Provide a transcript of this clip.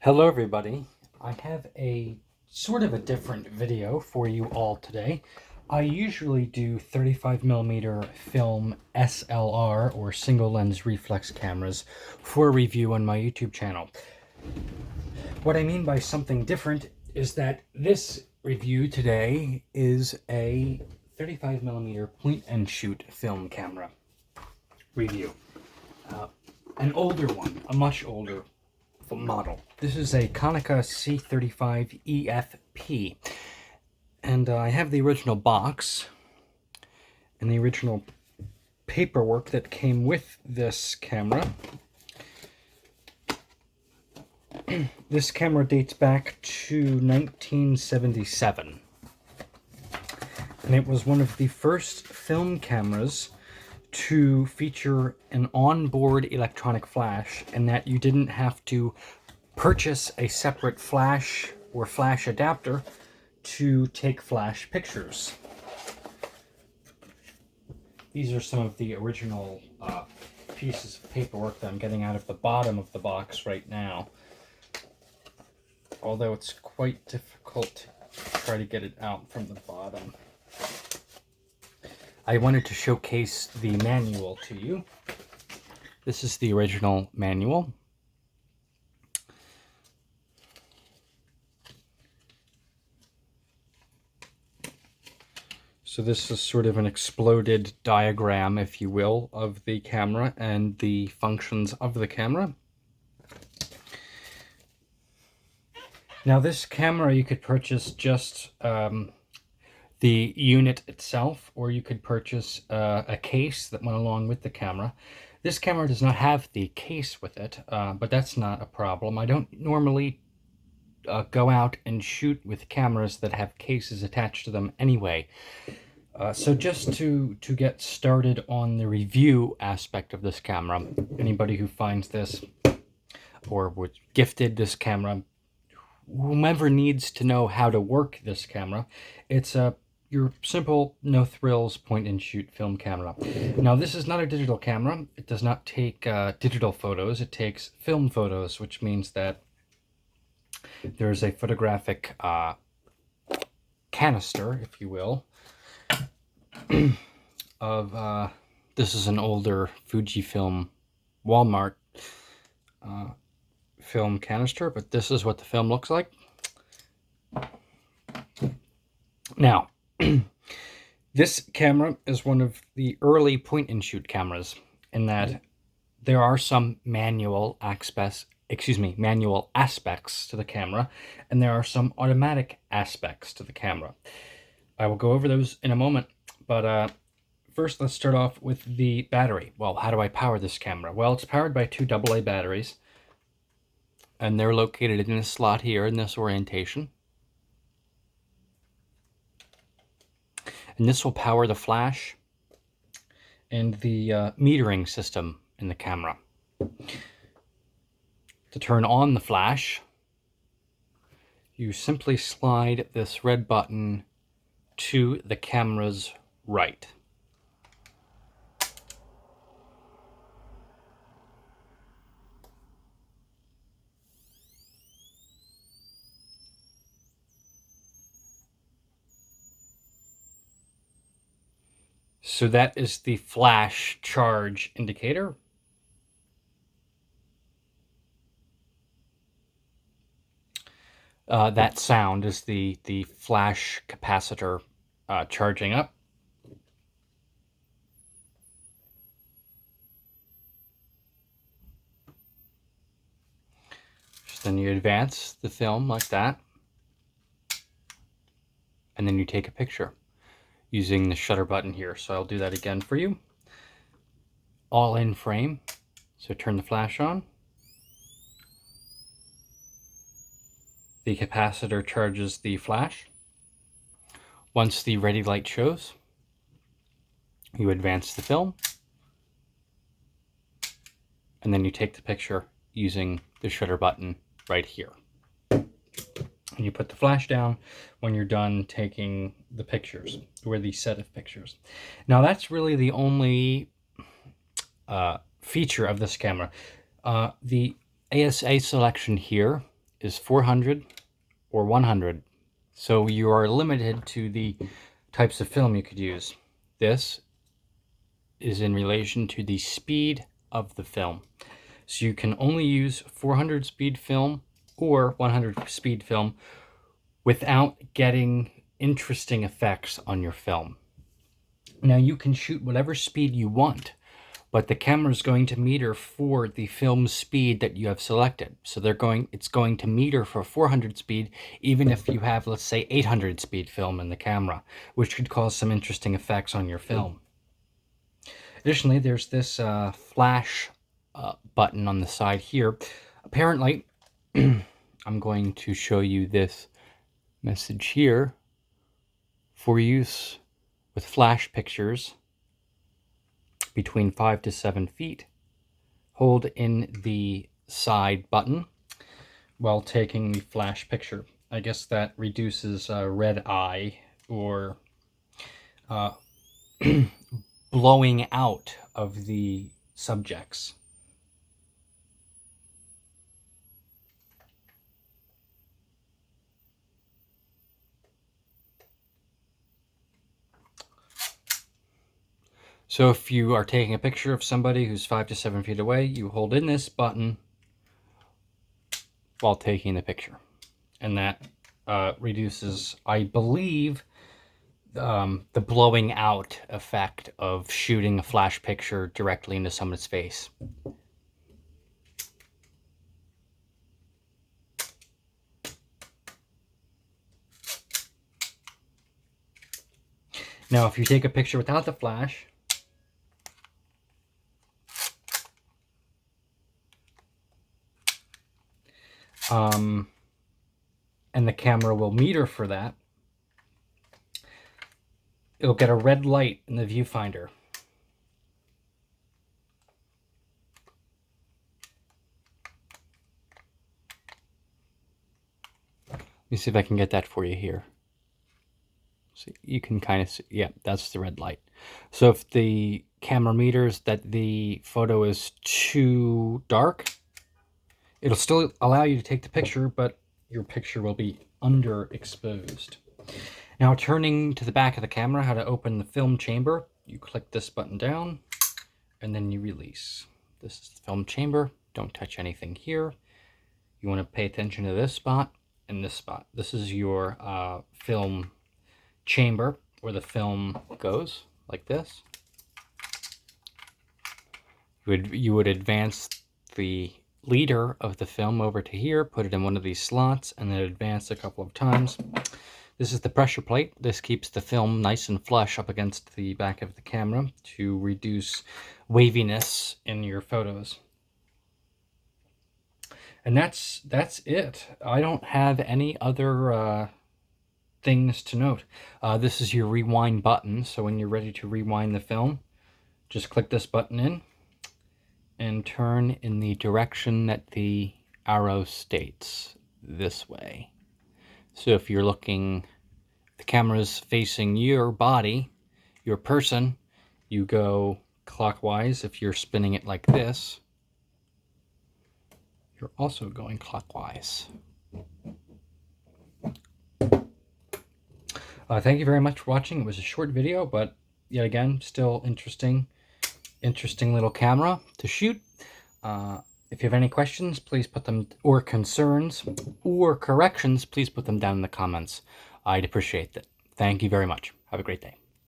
Hello everybody. I have a sort of a different video for you all today. I usually do 35mm film SLR or single lens reflex cameras for review on my YouTube channel. What I mean by something different is that this review today is a 35mm point and shoot film camera review. An older one, a much older model. This is a Konica C35 EFP, and I have the original box and the original paperwork that came with this camera. This camera dates back to 1977, and it was one of the first film cameras to feature an onboard electronic flash, and that you didn't have to purchase a separate flash or flash adapter to take flash pictures. These are some of the original pieces of paperwork that I'm getting out of the bottom of the box right now, although it's quite difficult to try to get it out from the bottom. I wanted to showcase the manual to you. This is the original manual. So this is sort of an exploded diagram, if you will, of the camera and the functions of the camera. Now this camera you could purchase just the unit itself, or you could purchase a case that went along with the camera. This camera does not have the case with it, but that's not a problem. I don't normally go out and shoot with cameras that have cases attached to them anyway. So just to get started on the review aspect of this camera, anybody who finds this or was gifted this camera, whomever needs to know how to work this camera, it's your simple, no frills point and shoot film camera. Now this is not a digital camera. It does not take digital photos. It takes film photos, which means that there's a photographic canister, if you will, of this is an older Fujifilm Walmart film canister, but this is what the film looks like. Now, this camera is one of the early point and shoot cameras in that there are some manual aspects to the camera, and there are some automatic aspects to the camera. I will go over those in a moment, but first let's start off with the battery. Well, how do I power this camera? Well, it's powered by two AA batteries, and they're located in this slot here in this orientation. And this will power the flash and the metering system in the camera. To turn on the flash, you simply slide this red button to the camera's right. So that is the flash charge indicator. That sound is the flash capacitor charging up. Then you advance the film like that, and then you take a picture using the shutter button here. So I'll do that again for you. All in frame. So turn the flash on. The capacitor charges the flash. Once the ready light shows, you advance the film, and then you take the picture using the shutter button right here. And you put the flash down when you're done taking the pictures, or the set of pictures. Now that's really the only feature of this camera. The ASA selection here is 400 or 100. So you are limited to the types of film you could use. This is in relation to the speed of the film. So you can only use 400 speed film or 100 speed film without getting interesting effects on your film. Now you can shoot whatever speed you want, but the camera is going to meter for the film speed that you have selected. So it's going to meter for 400 speed, even if you have, let's say, 800 speed film in the camera, which could cause some interesting effects on your film. Additionally, there's this flash button on the side here. Apparently, I'm going to show you this message here: for use with flash pictures between 5 to 7 feet, hold in the side button while taking the flash picture. I guess that reduces red eye or blowing out of the subjects. So if you are taking a picture of somebody who's 5 to 7 feet away, you hold in this button while taking the picture. And that reduces, I believe, the blowing out effect of shooting a flash picture directly into someone's face. Now, if you take a picture without the flash, and the camera will meter for that, it'll get a red light in the viewfinder. Let me see if I can get that for you here. So you can kind of see, yeah, that's the red light. So if the camera meters that the photo is too dark, it'll still allow you to take the picture, but your picture will be underexposed. Now, turning to the back of the camera, how to open the film chamber. You click this button down, and then you release. This is the film chamber. Don't touch anything here. You want to pay attention to this spot and this spot. This is your film chamber where the film goes, like this. You would advance the leader of the film over to here, put it in one of these slots, and then advance a couple of times. This is the pressure plate. This keeps the film nice and flush up against the back of the camera to reduce waviness in your photos. And that's it. I don't have any other things to note. This is your rewind button, so when you're ready to rewind the film, just click this button in and turn in the direction that the arrow states, this way. So if you're looking, the camera's facing your body, your person, you go clockwise. If you're spinning it like this, you're also going clockwise. Thank you very much for watching. It was a short video, but yet again, still interesting little camera to shoot. If you have any questions, please put them, or concerns, or corrections, please put them down in the comments. I'd appreciate that. Thank you very much. Have a great day.